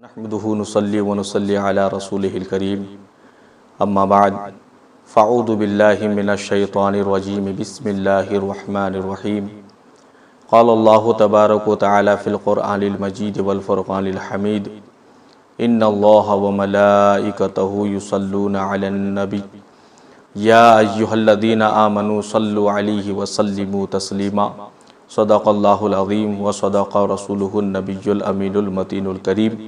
نحمده نصلي ونصلي على رسوله الكريم اما بعد فاعوذ بالله من الشيطان الرجيم بسم الله الرحمن الرحيم قال الله تبارك وتعالى في القرآن المجيد والفرقان الحميد ان الله وملائكته يصلون على النبي يا ايها الذين آمنوا صلوا عليه وسلموا تسليما صدق الله العظيم وصدق رسوله النبي الأمين المتين الكريم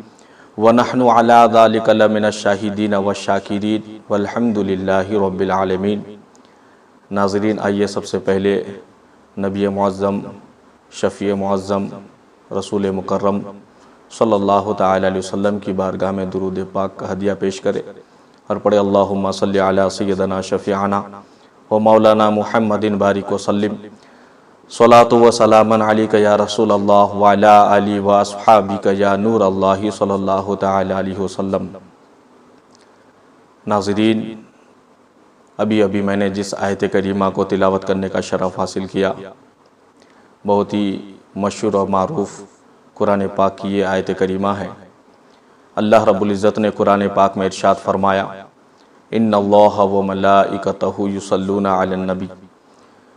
ونحن على ذلك لمن الشاہدین والشاکرین والحمد للہ رب العالمین۔ ناظرین، آئیے سب سے پہلے نبی معظم، شفیع معظم، رسول مکرم صلی اللہ تعالی علیہ وسلم کی بارگاہ میں درود پاک کا ہدیہ پیش کرے اور پڑھے اللہم صلی علی سیدنا شفیعنا و مولانا محمد بارک وسلم صلاۃ و سلام علیک یا رسول اللہ وعلا آلہ و اصحابک یا نور اللہ صلی اللہ تعالی علیہ وسلم۔ ناظرین، ابھی میں نے جس آیت کریمہ کو تلاوت کرنے کا شرف حاصل کیا، بہت ہی مشہور اور معروف قرآن پاک کی یہ آیت کریمہ ہے۔ اللہ رب العزت نے قرآن پاک میں ارشاد فرمایا، ان اللہ و ملائکتہ یصلون علی النبی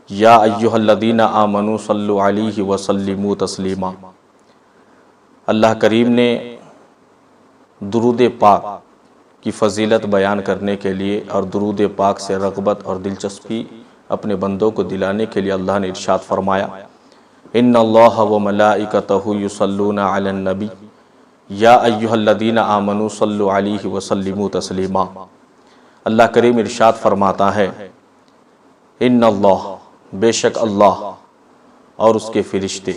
یا ایہا الذین آمنوا صلوا علیہ وسلموا تسلیما۔ اللہ کریم نے درود پاک کی فضیلت بیان کرنے کے لیے اور درود پاک سے رغبت اور دلچسپی اپنے بندوں کو دلانے کے لیے اللہ نے ارشاد فرمایا، ان اللہ و ملائکتہ یصلون علی النبی یا ایہا الذین آمنوا صلوا علیہ وسلموا تسلیما۔ اللہ کریم ارشاد فرماتا ہے، ان اللہ، بے شک اللہ اور اس کے فرشتے،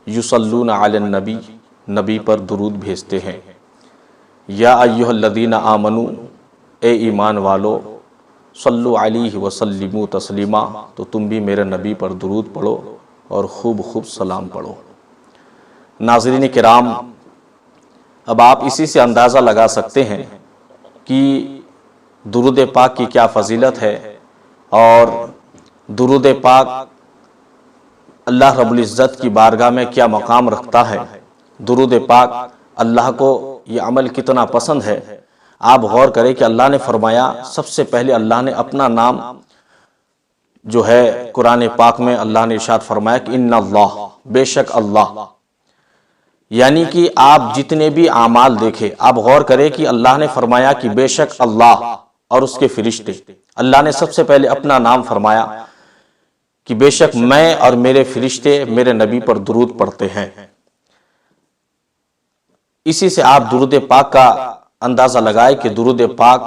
یصلون علی النبی، نبی پر درود بھیجتے ہیں، یا ایہا الذین آمنوا، اے ایمان والو، صلو علیہ وسلموا تسلیما، تو تم بھی میرے نبی پر درود پڑھو اور خوب سلام پڑھو۔ ناظرین کرام، اب آپ اسی سے اندازہ لگا سکتے ہیں کہ درود پاک کی کیا فضیلت ہے اور درود پاک اللہ رب العزت کی بارگاہ میں کیا مقام رکھتا ہے۔ درود پاک اللہ کو یہ عمل کتنا پسند ہے۔ آپ غور کریں کہ اللہ نے فرمایا، سب سے پہلے اللہ نے اپنا نام جو ہے قرآن پاک میں اللہ نے ارشاد فرمایا کہ ان اللہ، بے شک اللہ، یعنی کہ آپ جتنے بھی اعمال دیکھیں، آپ غور کریں کہ اللہ نے فرمایا کہ بے شک اللہ اور اس کے فرشتے۔ اللہ نے سب سے پہلے اپنا نام فرمایا کہ بے شک میں اور میرے فرشتے میرے نبی پر درود پڑھتے ہیں۔ اسی سے آپ درود پاک کا اندازہ لگائے کہ درود پاک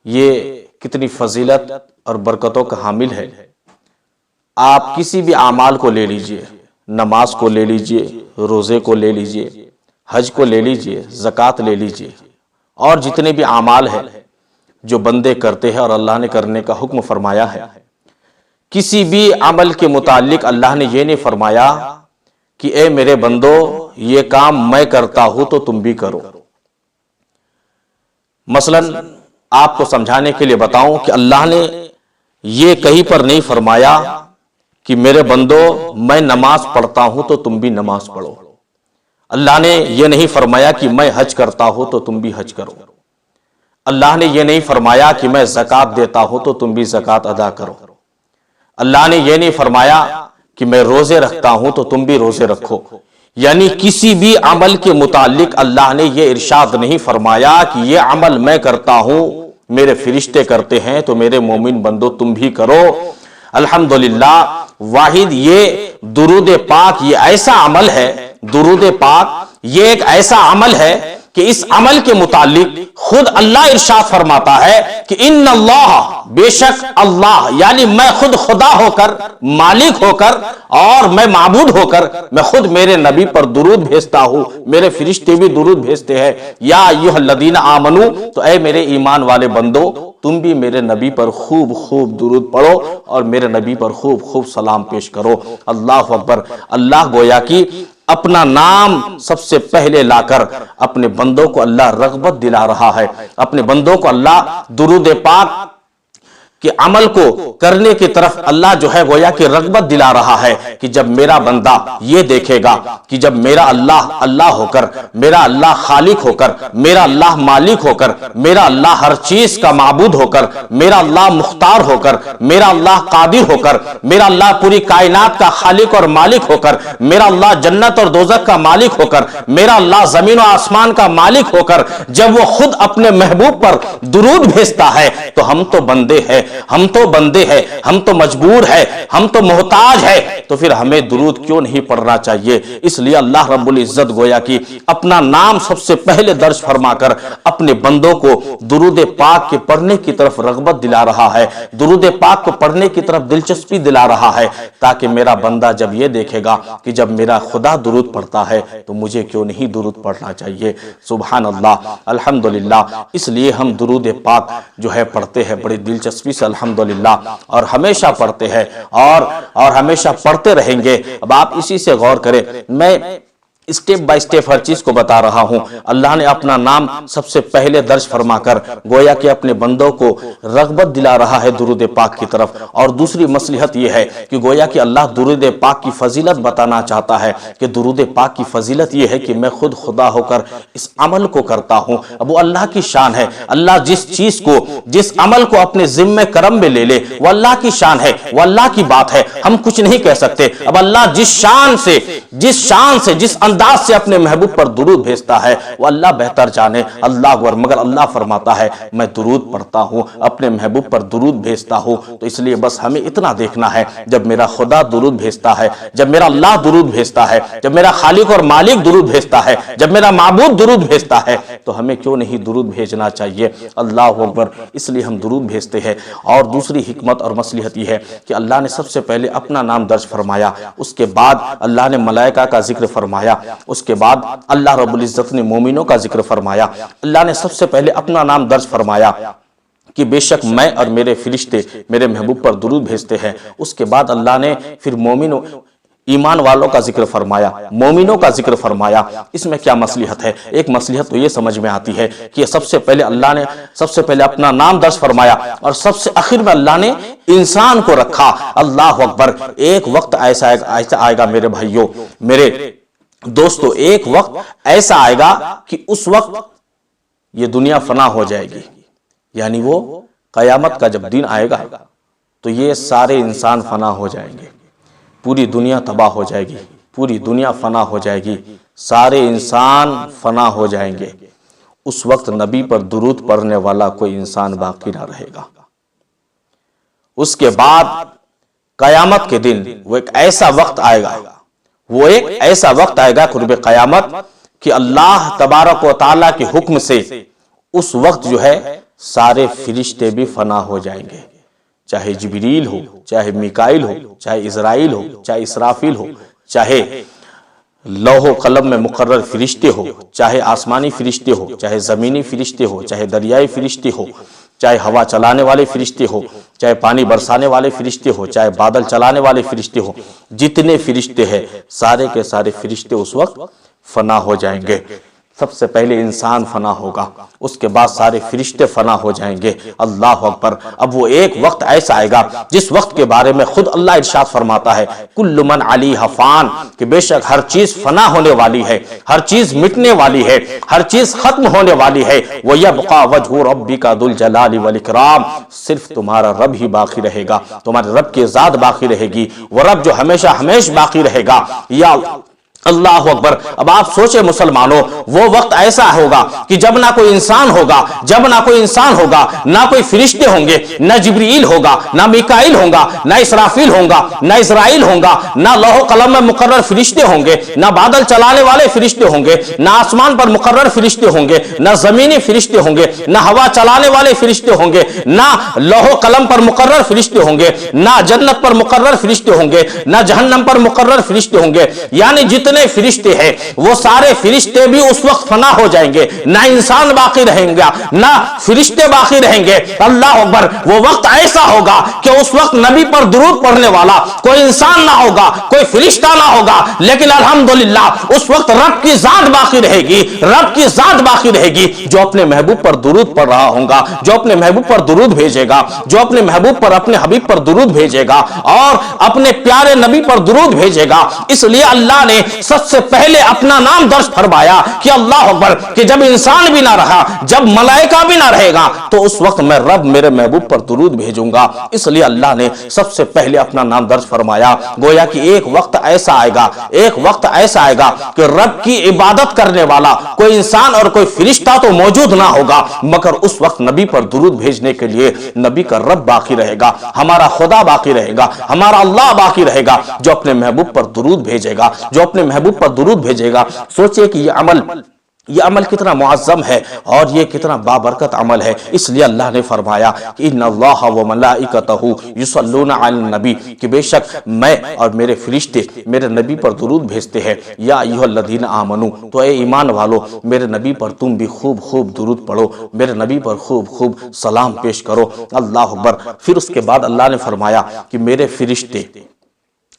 یہ کتنی فضیلت اور برکتوں کا حامل ہے۔ آپ کسی بھی اعمال کو لے لیجئے، نماز کو لے لیجئے، روزے کو لے لیجئے، حج کو لے لیجئے، زکوٰۃ لے لیجئے، اور جتنے بھی اعمال ہیں جو بندے کرتے ہیں اور اللہ نے کرنے کا حکم فرمایا ہے، کسی بھی عمل کے متعلق اللہ نے یہ نہیں فرمایا کہ اے میرے بندو یہ کام میں کرتا ہوں تو تم بھی کرو۔ مثلا آپ کو سمجھانے کے لیے بتاؤں کہ اللہ نے یہ کہیں پر نہیں فرمایا کہ میرے بندو میں نماز پڑھتا ہوں تو تم بھی نماز پڑھو۔ اللہ نے یہ نہیں فرمایا کہ میں حج کرتا ہوں تو تم بھی حج کرو۔ اللہ نے یہ نہیں فرمایا کہ میں زکوٰۃ دیتا ہوں تو تم بھی زکوٰۃ ادا کرو۔ اللہ نے یہ نہیں فرمایا کہ میں روزے رکھتا ہوں تو تم بھی روزے رکھو۔ یعنی کسی بھی عمل کے متعلق اللہ نے یہ ارشاد نہیں فرمایا کہ یہ عمل میں کرتا ہوں، میرے فرشتے کرتے ہیں تو میرے مومن بندو تم بھی کرو۔ الحمدللہ، واحد یہ درود پاک یہ ایسا عمل ہے، درود پاک یہ ایک ایسا عمل ہے کہ اس عمل کے متعلق خود اللہ ارشاد فرماتا ہے کہ ان اللہ، بے شک اللہ، یعنی میں خود خدا ہو کر، مالک ہو کر اور میں معبود ہو کر میں خود میرے نبی پر درود بھیجتا ہوں، میرے فرشتے بھی درود بھیجتے ہیں۔ یا ایھا الذین آمنو، تو اے میرے ایمان والے بندو، تم بھی میرے نبی پر خوب درود پڑھو اور میرے نبی پر خوب سلام پیش کرو۔ اللہ اکبر۔ اللہ گویا کہ اپنا نام سب سے پہلے لا کر اپنے بندوں کو اللہ رغبت دلا رہا ہے، اپنے بندوں کو اللہ درود پاک کہ عمل کو کرنے کی طرف اللہ جو ہے گویا کہ رغبت دلا رہا ہے کہ جب میرا بندہ یہ دیکھے گا کہ جب میرا اللہ اللہ ہو کر، میرا اللہ خالق ہو کر، میرا اللہ مالک ہو کر، میرا اللہ ہر چیز کا معبود ہو کر، میرا اللہ مختار ہو کر، میرا اللہ قادر ہو کر، میرا اللہ پوری کائنات کا خالق اور مالک ہو کر، میرا اللہ جنت اور دوزخ کا مالک ہو کر، میرا اللہ زمین و آسمان کا مالک ہو کر جب وہ خود اپنے محبوب پر درود بھیجتا ہے تو ہم تو بندے ہیں، ہم تو بندے ہیں، ہم تو مجبور ہیں، ہم تو محتاج ہیں، تو پھر ہمیں درود کیوں نہیں پڑھنا چاہیے؟ اس لیے اللہ رب العزت گویا کہ اپنا نام سب سے پہلے درج فرما کر اپنے بندوں کو درود پاک کے پڑھنے کی طرف رغبت دلا رہا ہے، درود پاک کو پڑھنے کی طرف دلچسپی دلا رہا ہے، تاکہ میرا بندہ جب یہ دیکھے گا کہ جب میرا خدا درود پڑھتا ہے تو مجھے کیوں نہیں درود پڑھنا چاہیے۔ سبحان اللہ، الحمدللہ۔ اس لیے ہم درود پاک جو ہے پڑھتے ہیں بڑی دلچسپی سے الحمدللہ، اور ہمیشہ پڑھتے ہیں اور ہمیشہ پڑھتے رہیں گے۔ اب آپ اسی سے غور کریں، میں اسٹیپ بائی اسٹیپ ہر چیز کو بتا رہا ہوں۔ اللہ نے اپنا نام سب سے پہلے درج فرما کر گویا کہ اپنے بندوں کو رغبت دلا رہا ہے درود پاک کی طرف، اور دوسری مصلحت یہ ہے کہ گویا کہ اللہ درود پاک کی فضیلت بتانا چاہتا ہے کہ درود پاک کی فضیلت یہ ہے کہ میں خود خدا ہو کر اس عمل کو کرتا ہوں۔ اب وہ اللہ کی شان ہے، اللہ جس چیز کو، جس عمل کو اپنے ذمہ کرم میں لے لے وہ اللہ کی شان ہے، وہ اللہ کی بات ہے، ہم کچھ نہیں کہہ سکتے۔ اب اللہ جس شان سے جس انداز سے اپنے محبوب پر درود بھیجتا ہے وہ اللہ بہتر جانے، اللہ اکبر۔ مگر اللہ فرماتا ہے میں درود پڑھتا ہوں، اپنے محبوب پر درود بھیجتا ہوں، تو اس لیے بس ہمیں اتنا دیکھنا ہے جب میرا خدا درود بھیجتا ہے، جب میرا اللہ درود بھیجتا ہے، جب میرا خالق اور مالک درود بھیجتا ہے، جب میرا معبود درود بھیجتا ہے، تو ہمیں کیوں نہیں درود بھیجنا چاہیے؟ اللہ اکبر۔ اس لیے ہم درود بھیجتے ہیں۔ اور دوسری حکمت اور مصلحت یہ ہے کہ اللہ نے سب سے پہلے اپنا نام درج فرمایا، اس کے بعد اللہ نے ملائکہ کا ذکر فرمایا، اس کے بعد اللہ رب العزت نے مومنوں کا ذکر فرمایا۔ اللہ نے سب سے پہلے اپنا نام درج فرمایا کہ بے شک میں اور میرے فرشتے میرے محبوب پر درود بھیجتے ہیں۔ اس کے بعد اللہ نے پھر مومنوں، ایمان والوں کا ذکر فرمایا، مومنوں کا ذکر فرمایا۔ اس میں کیا مصلحت ہے؟ ایک مصلحت تو یہ سمجھ میں آتی ہے کہ سب سے پہلے اللہ نے سب سے پہلے اپنا نام درج فرمایا، اور سب سے آخر میں اللہ نے انسان کو رکھا۔ اللہ اکبر۔ ایک وقت ایسا آئے گا میرے بھائیوں، میرے دوستو، ایک وقت ایسا آئے گا کہ اس وقت یہ دنیا فنا ہو جائے گی، یعنی وہ قیامت کا جب دن آئے گا تو یہ سارے انسان فنا ہو جائیں گے، پوری دنیا تباہ ہو جائے گی، پوری دنیا فنا ہو جائے گی، سارے انسان فنا ہو جائیں گے۔ اس وقت نبی پر درود پڑھنے والا کوئی انسان باقی نہ رہے گا۔ اس کے بعد قیامت کے دن وہ ایک ایسا وقت آئے گا، قرب قیامت، کہ اللہ تبارک و تعالیٰ کے حکم سے اس وقت جو ہے سارے فرشتے بھی فنا ہو جائیں گے، چاہے جبریل ہو، چاہے میکائیل ہو، چاہے اسرائیل ہو، چاہے اسرافیل ہو، چاہے لوح و قلم میں مقرر فرشتے ہو، چاہے آسمانی فرشتے ہو، چاہے زمینی فرشتے ہو، چاہے دریائی فرشتے ہو، چاہے ہوا چلانے والے فرشتے ہو، چاہے پانی برسانے والے فرشتے ہو، چاہے بادل چلانے والے فرشتے ہو، جتنے فرشتے ہیں سارے کے سارے فرشتے اس وقت فنا ہو جائیں گے۔ سب سے پہلے انسان فنا ہوگا، اس کے بعد سارے فرشتے فنا ہو جائیں گے۔ اللہ اکبر۔ اب وہ ایک وقت ایسا آئے گا جس وقت کے بارے میں خود اللہ ارشاد فرماتا ہے کل من علیہ فان، کہ بے شک ہر چیز فنا ہونے والی ہے، ہر چیز مٹنے والی ہے، ہر چیز ختم ہونے والی ہے۔ وَيَبْقَى وَجْهُ رَبِّكَ ذُو الْجَلَالِ وَالْإِكْرَامِ، صرف تمہارا رب ہی باقی رہے گا، تمہارے رب کی ذات باقی رہے گی، وہ رب جو ہمیشہ ہمیش باقی رہے گا۔ یا اللہ اکبر۔ اب آپ سوچیں مسلمانوں، وہ وقت ایسا ہوگا کہ جب نہ کوئی انسان ہوگا، جب نہ کوئی انسان ہوگا، نہ کوئی فرشتے ہوں گے، نہ جبرائیل ہوگا، نہ میکائیل ہوگا، نہ اسرافیل ہوگا، نہ اسرائیل ہوگا، نہ لوح و قلم میں مقرر فرشتے ہوں گے، نہ بادل چلانے والے فرشتے ہوں گے، نہ آسمان پر مقرر فرشتے ہوں گے، نہ زمینی فرشتے ہوں گے، نہ ہوا چلانے والے فرشتے ہوں گے، نہ لوح و قلم پر مقرر فرشتے ہوں گے، نہ جنت پر مقرر فرشتے ہوں گے، نہ جہنم پر مقرر فرشتے ہوں گے، یعنی جتنے जितने फरिश्ते हैं वो सारे फरिश्ते भी उस वक्त फना हो जाएंगे, ना इंसान बाकी रहेंगे ना फरिश्ते बाकी रहेंगे। अल्लाह अकबर, वो वक्त ऐसा होगा कि उस वक्त नबी पर दुरूद पढ़ने वाला कोई इंसान ना होगा, कोई फरिश्ता ना होगा, लेकिन अल्हम्दुलिल्लाह उस वक्त रब की जात बाकी रहेगी, रब की जात बाकी रहेगी जो अपने महबूब पर दुरूद पढ़ रहा होगा, जो अपने महबूब पर दुरूद भेजेगा, जो अपने महबूब पर, अपने हबीब पर दुरूद भेजेगा और अपने प्यारे नबी पर दुरूद भेजेगा। इसलिए अल्लाह ने सबसे पहले अपना नाम दर्ज फरमाया कि अल्लाह अकबर, कि जब इंसान भी ना रहा, जब मलाइका भी ना रहेगा, तो उस वक्त मैं रब मेरे महबूब पर दुरूद भेजूंगा। इसलिए अल्लाह ने सबसे पहले अपना नाम दर्ज फरमाया। गोया कि एक वक्त ऐसा आएगा, एक वक्त ऐसा आएगा कि रब की इबादत करने वाला कोई इंसान और कोई फरिश्ता तो मौजूद ना होगा, मगर उस वक्त नबी पर दुरूद भेजने के लिए नबी का रब बाकी रहेगा, हमारा खुदा बाकी रहेगा, हमारा अल्लाह बाकी रहेगा जो अपने महबूब पर दुरूद भेजेगा, जो अपने महबूब पर दुरूद भेजेगा। सोचिए कि ये अमल कितना मुअज़्ज़म है और ये कितना बाबरकत अमल है। इसलिए अल्लाह ने फरमाया कि इन्नल्लाह व मलाइकतहु युसल्लूना अलन नबी, कि बेशक मैं और मेरे फरिश्ते मेरे नबी पर दुरूद भेजते हैं। या अय्युहल्लज़ीना आमनू, तो ए ईमान वालो, मेरे नबी पर तुम भी खूब खूब दुरूद पढ़ो, मेरे नबी पर खूब खूब सलाम पेश करो। अल्लाह अकबर। फिर उसके बाद अल्लाह ने फरमाया कि मेरे फरिश्ते,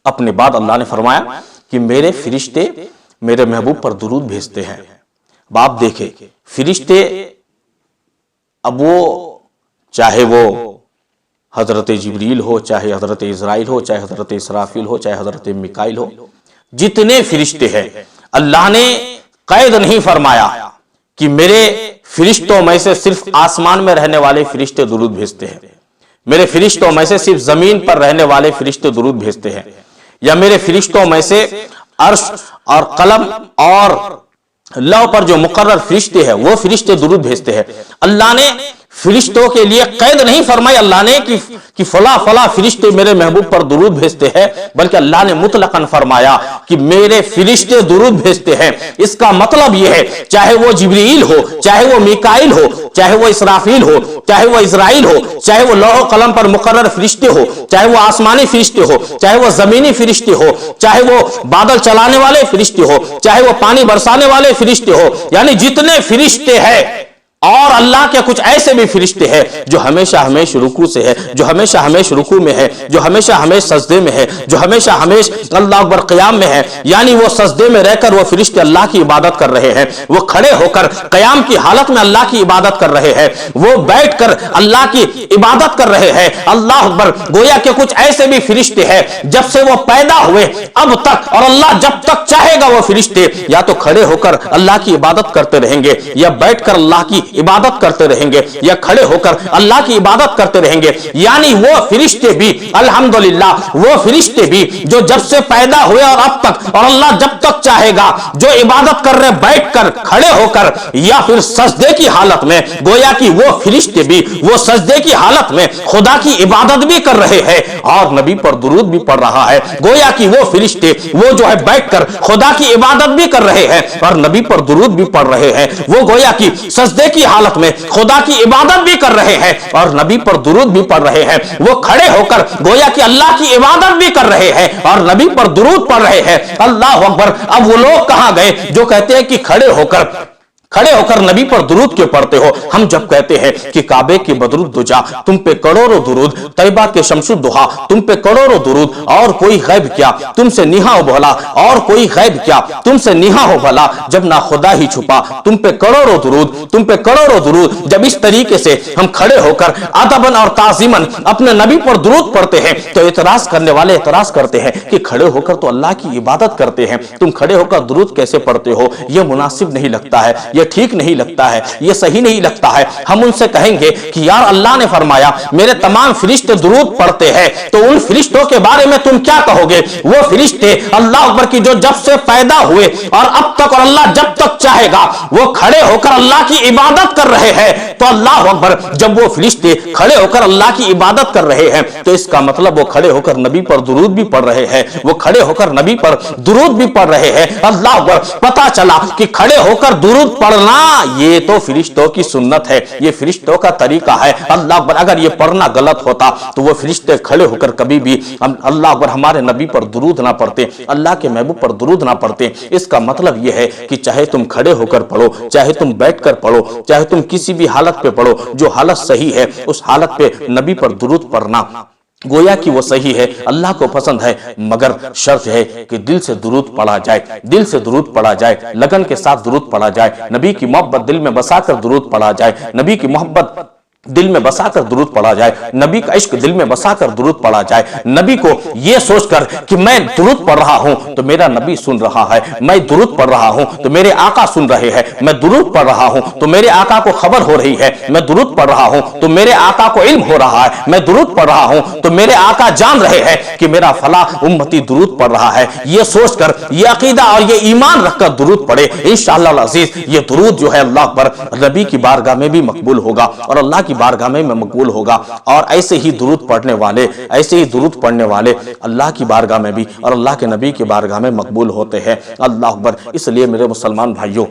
अपने बाद अल्लाह ने फरमाया कि मेरे फरिश्ते मेरे महबूब पर दुरूद भेजते हैं। बाप देखे फरिश्ते, अब वो चाहे वो हजरत जिब्रील हो, चाहे हजरत इज़राइल हो, चाहे हजरत इसराफील हो, चाहे हजरत मिकाइल हो, जितने फरिश्ते हैं अल्लाह ने कैद नहीं फरमाया कि मेरे फरिश्तों में से सिर्फ आसमान में रहने वाले फरिश्ते दुरूद भेजते हैं, मेरे फरिश्तों में से सिर्फ जमीन पर रहने वाले फरिश्ते दुरूद भेजते हैं, या मेरे फरिश्तों में से अर्श और कलम और लौह पर जो मुकर्रर फरिश्ते हैं वो फरिश्ते दुरूद भेजते हैं। अल्लाह ने फरिश्तों के लिए कैद नहीं फरमाई अल्लाह ने कि फला फला फरिश्ते मेरे महबूब पर दुरूद भेजते हैं, बल्कि अल्लाह ने मुतलकन फरमाया कि मेरे फरिश्ते दुरूद भेजते हैं। इसका मतलब यह है, चाहे वो जिब्रील हो, चाहे वो मिकाइल हो, चाहे वो इसराफील हो, चाहे वो इज़राइल हो, चाहे वो लौह कलम पर मुकर्रर फरिश्ते हो, चाहे वो आसमानी फरिश्ते हो, चाहे वो जमीनी फरिश्ते हो, चाहे वो बादल चलाने वाले फरिश्ते हो, चाहे वो पानी बरसाने वाले फरिश्ते हो, यानी जितने फरिश्ते हैं। और अल्लाह के कुछ ऐसे भी फरिश्ते हैं जो हमेशा हमेशा रुकू से है, जो हमेशा हमेशा रुकू में है, जो हमेशा हमेशा सजदे में है, जो हमेशा हमेशा अल्लाह अकबर क़याम में है। यानी वो सजदे में रहकर वो फरिश्ते अल्लाह की इबादत कर रहे हैं, वो खड़े होकर क़याम की हालत में अल्लाह की इबादत कर रहे हैं, वो बैठकर अल्लाह की इबादत कर रहे हैं। अल्लाह अकबर। गोया के कुछ ऐसे भी फरिश्ते हैं जब से वो पैदा हुए अब तक, और अल्लाह जब तक चाहेगा वो फरिश्ते या तो खड़े होकर अल्लाह की इबादत करते रहेंगे, या बैठकर अल्लाह की इबादत करते रहेंगे, या खड़े होकर अल्लाह की इबादत करते रहेंगे। यानी वो फरिश्ते भी अल्हम्दुलिल्लाह, वो फरिश्ते भी जो जब से पैदा हुए और अब तक, और अल्लाह जब तक चाहेगा जो इबादत कर रहे बैठकर, खड़े होकर या फिर सजदे की हालत में, गोया कि वो फरिश्ते भी वो सजदे की हालत में खुदा की इबादत भी कर रहे हैं और नबी पर दुरूद भी पढ़ रहा है। गोया कि वो फरिश्ते वो जो है बैठकर खुदा की इबादत भी कर रहे हैं और नबी पर दुरूद भी पढ़ रहे हैं। वो गोया कि सजदे की हालत में खुदा की इबादत भी कर रहे हैं और नबी पर दुरूद भी पढ़ रहे हैं। वो खड़े होकर गोया कि अल्लाह की इबादत भी कर रहे हैं और नबी पर दुरूद पढ़ रहे हैं। अल्लाह अकबर। अब वो लोग कहां गए जो कहते हैं कि खड़े होकर नबी पर दुरूद क्यों पढ़ते हो? हम जब कहते हैं कि काबे के बदरुद्दुजा तुम पे करोड़ों दुरूद, तैबा के शमसुद्दुहा तुम पे करोड़ों दुरूद, और कोई गैब क्या तुमसे निहा हो भला, और कोई गैब क्या तुमसे निहा हो भला, जब ना खुदा ही छुपा तुम पे करोड़ों दुरूद, तुम पे करोड़ों दुरूद। जब इस तरीके से हम खड़े होकर अदबन और ताज़ीमन अपने नबी पर दुरूद पढ़ते हैं तो एतराज करने वाले एतराज करते हैं कि खड़े होकर तो अल्लाह की इबादत करते हैं, तुम खड़े होकर दुरूद कैसे पढ़ते हो? यह मुनासिब नहीं लगता है, यह ठीक नहीं लगता है, ये सही नहीं लगता है। हम उनसे कहेंगे कि यार अल्लाह ने फरमाया मेरे तमाम फरिश्ते दुरूद पढ़ते हैं, तो उन फरिश्तों के बारे में तुम क्या कहोगे? वो फरिश्ते अल्लाह अकबर की जो जब से पैदा हुए और अब तक, और अल्लाह जब तक चाहेगा वो खड़े होकर अल्लाह की इबादत कर रहे हैं। तो अल्लाह अकबर, जब वो फरिश्ते खड़े होकर अल्लाह की इबादत कर रहे हैं तो इसका मतलब वो खड़े होकर नबी पर दुरूद भी पढ़ रहे हैं, वो खड़े होकर नबी पर दुरूद भी पढ़ रहे हैं। अल्लाह अकबर। पता चला कि खड़े होकर दुरूद पढ़ पढ़ना ये तो फरिश्तों की सुन्नत है, ये फरिश्तों का तरीका है। अल्लाह अकबर, अगर ये पढ़ना गलत होता तो वो फरिश्ते खड़े होकर कभी भी अल्लाह अकबर हमारे नबी पर दुरूद ना पढ़ते, अल्लाह के महबूब पर दुरूद ना पढ़ते। इसका मतलब ये है कि चाहे तुम खड़े होकर पढ़ो, चाहे तुम बैठकर पढ़ो, चाहे तुम किसी भी हालत पे पढ़ो, जो हालत सही है उस हालत पे नबी पर दुरूद पढ़ना गोया कि वो सही है, अल्लाह को पसंद है, मगर शर्त है कि दिल से दुरूद पढ़ा जाए, दिल से दुरूद पढ़ा जाए, लगन के साथ दुरूद पढ़ा जाए, नबी की मोहब्बत दिल में बसाकर दुरूद पढ़ा जाए, नबी की मोहब्बत दिल में बसाकर दुरूद पढ़ा जाए, नबी का इश्क दिल में बसाकर दुरूद पढ़ा जाए, नबी को यह सोचकर कि मैं दुरूद पढ़ रहा हूं तो मेरा नबी सुन रहा है, मैं दुरूद पढ़ रहा हूं तो मेरे आका सुन रहे हैं, मैं दुरूद पढ़ रहा हूं तो मेरे आका को खबर हो रही है, मैं दुरूद पढ़ रहा हूं तो मेरे आका को इल्म हो रहा है, मैं दुरूद पढ़ रहा हूं तो मेरे आका जान रहे हैं कि मेरा फला उम्मती दुरूद पढ़ रहा है। यह सोचकर, यह अकीदा और यह ईमान रखकर दुरूद पढ़े, इंशाअल्लाह अज़ीज ये दुरूद जो है अल्लाह पर नबी की बारगाह में भी मकबूल होगा और अल्लाह की बारगाह में मकबूल होगा। और ऐसे ही दुरूद पढ़ने वाले, ऐसे ही दुरूद पढ़ने वाले अल्लाह की बारगाह में भी और अल्लाह के नबी की बारगाह में मकबूल होते हैं। अल्लाह अकबर। इसलिए मेरे मुसलमान भाइयों,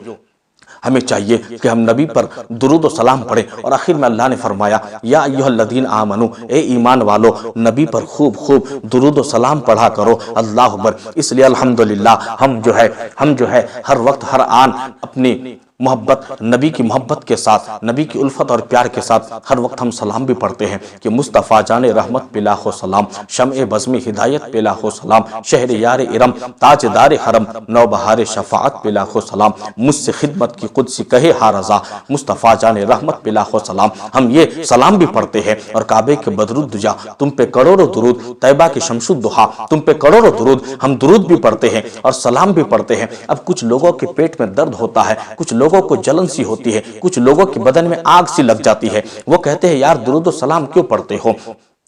हमें चाहिए कि हम नबी पर दुरूद और सलाम पढ़ें। और आखिर में अल्लाह ने फरमाया, या अय्युहल्लज़ीना आमनू, ए ईमान वालो, नबी पर खूब खूब दुरूद और सलाम पढ़ा करो। अल्लाह अकबर। इसलिए अल्हम्दुलिल्लाह हम जो है हर वक्त हर आन अपनी मोहब्बत, नबी की मोहब्बत के साथ, नबी की उल्फत और प्यार के साथ हर वक्त हम सलाम भी पढ़ते हैं कि मुस्तफ़ा जाने रहमत पे लाखो सलाम, शम्ए बज़्मी हिदायत पे लाखो सलाम, शहर यार इरम ताजदार हरम, नौबहार शफाअत पे लाखो सलाम, मुझसे खिदमत की कुदसी कहे हारज़ा, मुस्तफ़ा जाने रहमत पे लाखो सलाम। हम ये सलाम भी पढ़ते हैं। और काबे के बदरुद्दुजा तुम पे करोड़ों दुरूद, तैबा के शमशुद्दुहा तुम पे करोड़ों दुरूद, हम दुरूद भी पढ़ते हैं और सलाम भी पढ़ते हैं। अब कुछ लोगों के पेट में दर्द होता है, कुछ लोगों को जलन सी होती है, कुछ लोगों के बदन में आग सी लग जाती है, वो कहते हैं यार दुरूद और सलाम क्यों पढ़ते हो,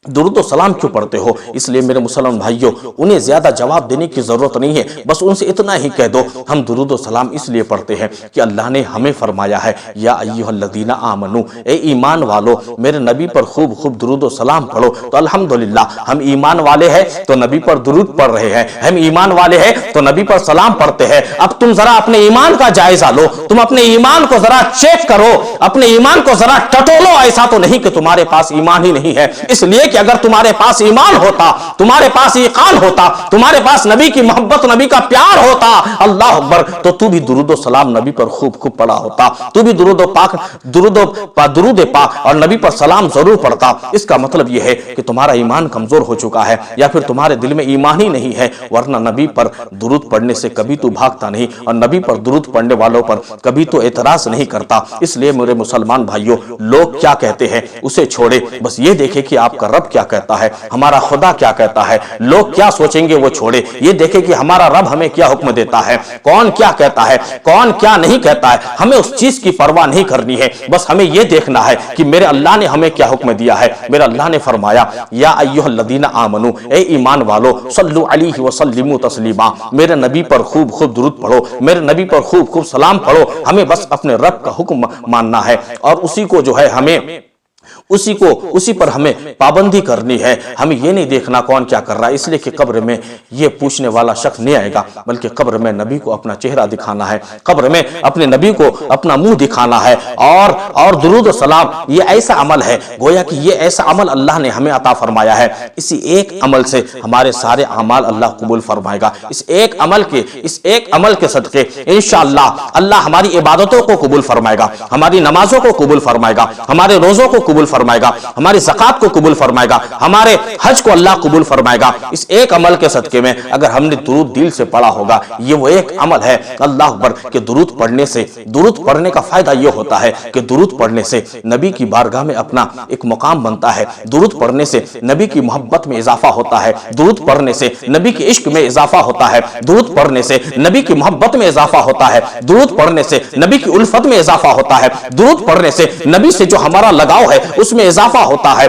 दुरूद और सलाम क्यों पढ़ते हो। इसलिए मेरे मुसलमान भाइयों, उन्हें ज्यादा जवाब देने की जरूरत नहीं है, बस उनसे इतना ही कह दो हम दुरूद और सलाम इसलिए पढ़ते हैं कि अल्लाह ने हमें फरमाया है, या अय्युहल्लज़ीना आमनू, ए ईमान वालो, मेरे नबी पर खूब खूब दुरूद और सलाम पढ़ो। तो अल्हम्दुलिल्लाह हम ईमान वाले हैं तो नबी पर दुरूद पढ़ रहे हैं, हम ईमान वाले हैं तो नबी पर सलाम पढ़ते हैं। अब तुम जरा अपने ईमान का जायजा लो, तुम अपने ईमान को जरा चेक करो, अपने ईमान को जरा टटोलो। ऐसा तो नहीं कि तुम्हारे पास ईमान ही नहीं है। इसलिए कि अगर तुम्हारे पास ईमान होता, तुम्हारे पास ईकान होता, तुम्हारे पास नबी की मोहब्बत, नबी का प्यार होता, अल्लाह अकबर, तो तू भी दुरूद और सलाम नबी पर खूब खूब पढ़ा होता, तू भी दुरूद पाक और नबी पर सलाम जरूर पढ़ता। इसका मतलब यह है कि तुम्हारा ईमान कमजोर हो चुका है या फिर तुम्हारे दिल में ईमान ही नहीं है, वरना नबी पर दुरूद पढ़ने से कभी तू भागता नहीं और नबी पर दुरूद पढ़ने वालों पर कभी तो एतराज नहीं करता। इसलिए मेरे मुसलमान भाइयों, लोग क्या कहते हैं उसे छोड़े, बस ये देखे कि आपका रब क्या कहता है, हमारा खुदा क्या कहता है। लोग क्या सोचेंगे वो छोड़े, ये देखे कि हमारा रब हमें क्या हुक्म देता है, कौन क्या कहता है, कौन क्या नहीं कहता है। हमें उस चीज की परवाह नहीं करनी है, बस हमें ये देखना है कि मेरे अल्लाह ने हमें क्या हुक्म दिया है। मेरे अल्लाह ने फरमाया, या अय्युहल्लज़ीना आमनू, ए ईमान वालो, सल्लु अलैहि व सल्लिमू तस्लीमा, मेरे नबी पर खूब खूब दुरूद पढ़ो, मेरे नबी पर खूब खूब सलाम पढ़ो। हमें बस अपने रब का हुक्म मानना है और उसी को जो है हमें उसी पर हमें पाबंदी करनी है। हमें ये नहीं देखना कौन क्या कर रहा है, इसलिए कि कब्र में ये पूछने वाला शख्स नहीं आएगा, बल्कि कब्र में नबी को अपना चेहरा दिखाना है, कब्र में अपने नबी को अपना मुंह दिखाना है। और दुरूद और सलाम ये ऐसा अमल है, गोया कि ये ऐसा अमल अल्लाह ने हमें अता फरमाया है। इसी एक अमल से हमारे सारे अमाल अल्लाह कबूल फरमाएगा। इस एक अमल के सदके इंशाअल्लाह अल्लाह हमारी इबादतों को कबूल फरमाएगा, हमारी नमाजों को कबूल फरमाएगा, हमारे रोजों को कबूल फरमाएगा, हमारी ज़कात को कबूल फरमाएगा, हमारे हज को अल्लाह कबूल फरमाएगा। इस एक अमल के सदके में अगर हमने दुरूद दिल से पढ़ा होगा, ये वो एक अमल है अल्लाह अकबर के दुरूद पढ़ने से, दुरूद पढ़ने का फायदा ये होता है कि दुरूद पढ़ने से नबी की बारगाह में अपना एक मुकाम बनता है, दुरूद पढ़ने से नबी की मोहब्बत में इजाफा होता है, दुरूद पढ़ने से नबी के इश्क में इजाफा होता है, दुरूद पढ़ने से नबी की मोहब्बत में इजाफा होता है, दुरूद पढ़ने से नबी की उल्फत में इजाफा होता है, दुरूद पढ़ने से नबी से जो हमारा लगाव है उसमें इजाफा होता है।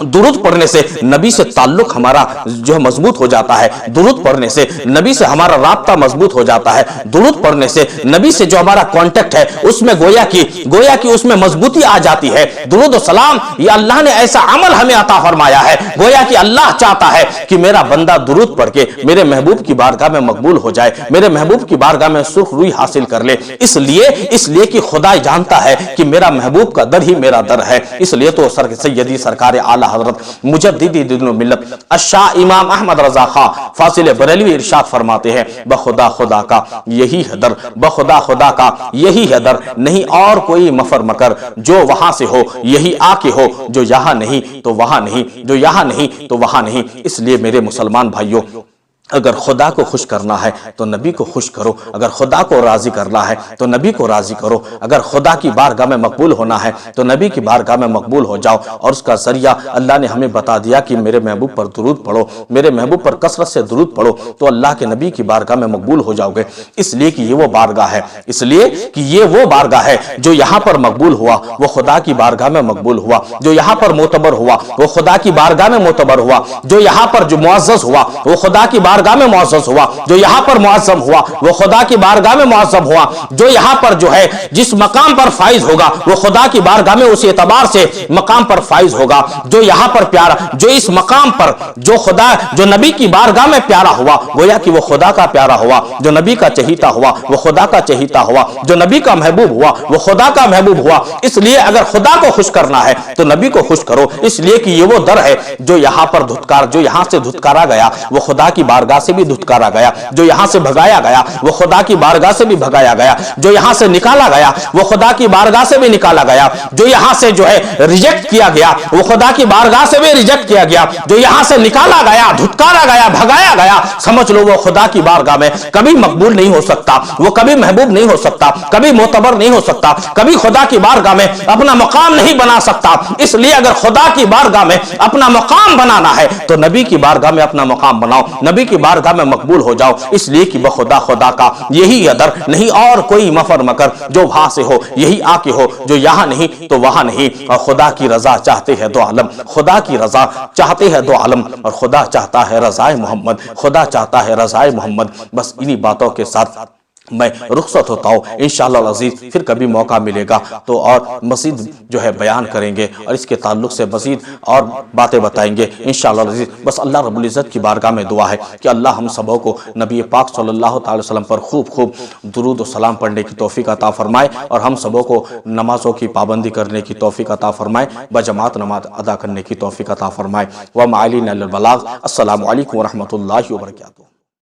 दुरूद पढ़ने से नबी से ताल्लुक हमारा जो है मजबूत हो जाता है। दुरूद पढ़ने से नबी से हमारा राब्ता मजबूत हो जाता है। दुरूद पढ़ने से नबी से जो हमारा कांटेक्ट है उसमें गोया की उसमें मजबूती आ जाती है। दुरूद और सलाम ये अल्लाह ने ऐसा अमल हमें अता फरमाया है, गोया कि अल्लाह चाहता है कि मेरा बंदा दुरूद पढ़ के मेरे महबूब की बारगाह में मकबूल हो जाए, मेरे महबूब की बारगाह में सुखरूई हासिल कर ले। इसलिए कि खुदा जानता है कि मेरा महबूब का दर ही मेरा दर है। इसलिए तो सैयदी सरकार आला हजरत मुजद्दिदी दीनुल मिल्लत अशाह इमाम अहमद रजा खां फासिल बरेलवी इरशाद फरमाते हैं, बखुदा खुदा का यही है दर, बखुदा खुदा का यही है दर, नहीं और कोई मफर मकर, जो वहां से हो यही आके हो, जो यहां नहीं तो वहां नहीं, जो यहां नहीं तो वहां नहीं। इसलिए मेरे मुसलमान भाइयों, अगर खुदा को खुश करना है तो नबी को खुश करो, अगर खुदा को राजी करना है तो नबी को राजी करो, अगर खुदा की बारगाह में मकबूल होना है तो नबी की बारगाह में मकबूल हो जाओ। और उसका जरिया अल्लाह ने हमें बता दिया कि मेरे महबूब पर दुरूद पढ़ो, मेरे महबूब पर कसरत से दुरूद पढ़ो तो अल्लाह के नबी की बारगाह में मकबूल हो जाओगे। इसलिए कि ये वो बारगाह है, इसलिए कि ये वो बारगाह है जो यहाँ पर मकबूल हुआ वो खुदा की बारगाह में मकबूल हुआ, जो यहाँ पर मोतबर हुआ वो खुदा की बारगाह में मोतबर हुआ, जो यहाँ पर जो मुअज़्ज़ज़ हुआ वो खुदा की बारगाह में मुअज़्ज़ज़ हुआ, जो यहाँ पर मुअज़्ज़म हुआ वो खुदा की बारगाह में मुअज़्ज़म हुआ, जो यहाँ पर जो है जिस मकाम पर फाइज होगा वो खुदा की बारगाह में उस एतबार से मकाम पर फाइज होगा, जो यहाँ पर प्यारा, जो इस मकाम पर जो खुदा जो नबी की बारगाह में प्यारा हुआ गोया कि वो खुदा का प्यारा हुआ, जो नबी का चहीता हुआ वो खुदा का चहीता हुआ, जो नबी का महबूब हुआ वो खुदा का महबूब हुआ। इसलिए अगर खुदा को खुश करना है तो नबी को खुश करो, इसलिए कि ये वो दर है जो यहाँ पर जो यहाँ से धुतकारा गया वो खुदा की बारगाह से भी धुतकारा गया, जो यहाँ से भगाया गया वो खुदा की बारगाह से भी भगाया गया, जो यहाँ से निकाला गया वो खुदा की बारगाह से भी निकाला गया, जो यहाँ से जो है रिजेक्ट किया गया वो खुदा की बारगाह से भी रिजेक्ट किया गया, जो यहाँ से निकाला गया, धुतकारा गया, भगाया गया, समझ लो वो खुदा की बारगाह में कभी मकबूल नहीं हो सकता, वो कभी महबूब नहीं हो सकता, कभी मोतबर नहीं हो सकता, कभी खुदा की बारगाह में अपना मकाम नहीं बना सकता। इसलिए अगर खुदा की बारगाह में अपना मकाम बनाना है तो नबी की बारगाह में अपना मकाम बनाओ, नबी की बारगाह में मकबूल हो जाओ। इसलिए कि बखुदा खुदा का यही अदर, नहीं और कोई मफर मकर, जो वहां से हो यही आके हो, जो यहाँ नहीं तो वहां नहीं। और खुदा की रजा चाहते हैं दो आलम, खुदा की रजा चाहते हैं दो आलम, और खुदा चाहता है रजाए मोहम्मद, खुदा चाहता है रजाए मोहम्मद। बस इन्हीं बातों के साथ मैं रुखसत होता हूँ। इंशाअल्लाह अज़ीज़ फिर कभी मौका मिलेगा तो और मज़ीद जो है बयान करेंगे और इसके ताल्लुक से मज़ीद और बातें बताएंगे इंशाअल्लाह अज़ीज़। बस अल्लाह रब्बुल इज़्ज़त की बारगाह में दुआ है कि अल्लाह हम सबों को नबी पाक सल्लल्लाहु अलैहि वसल्लम पर खूब दुरूद और सलाम पढ़ने की तौफीक अता फरमाए, और हम सबों को नमाज़ों की पाबंदी करने की तौफीक अता फरमाए, बजमात नमाज अदा करने की तौफीक अता फरमाए। व मा अलैना इल्लल बलाग। अस्सलामु अलैकुम व रहमतुल्लाहि व बरकातुहू।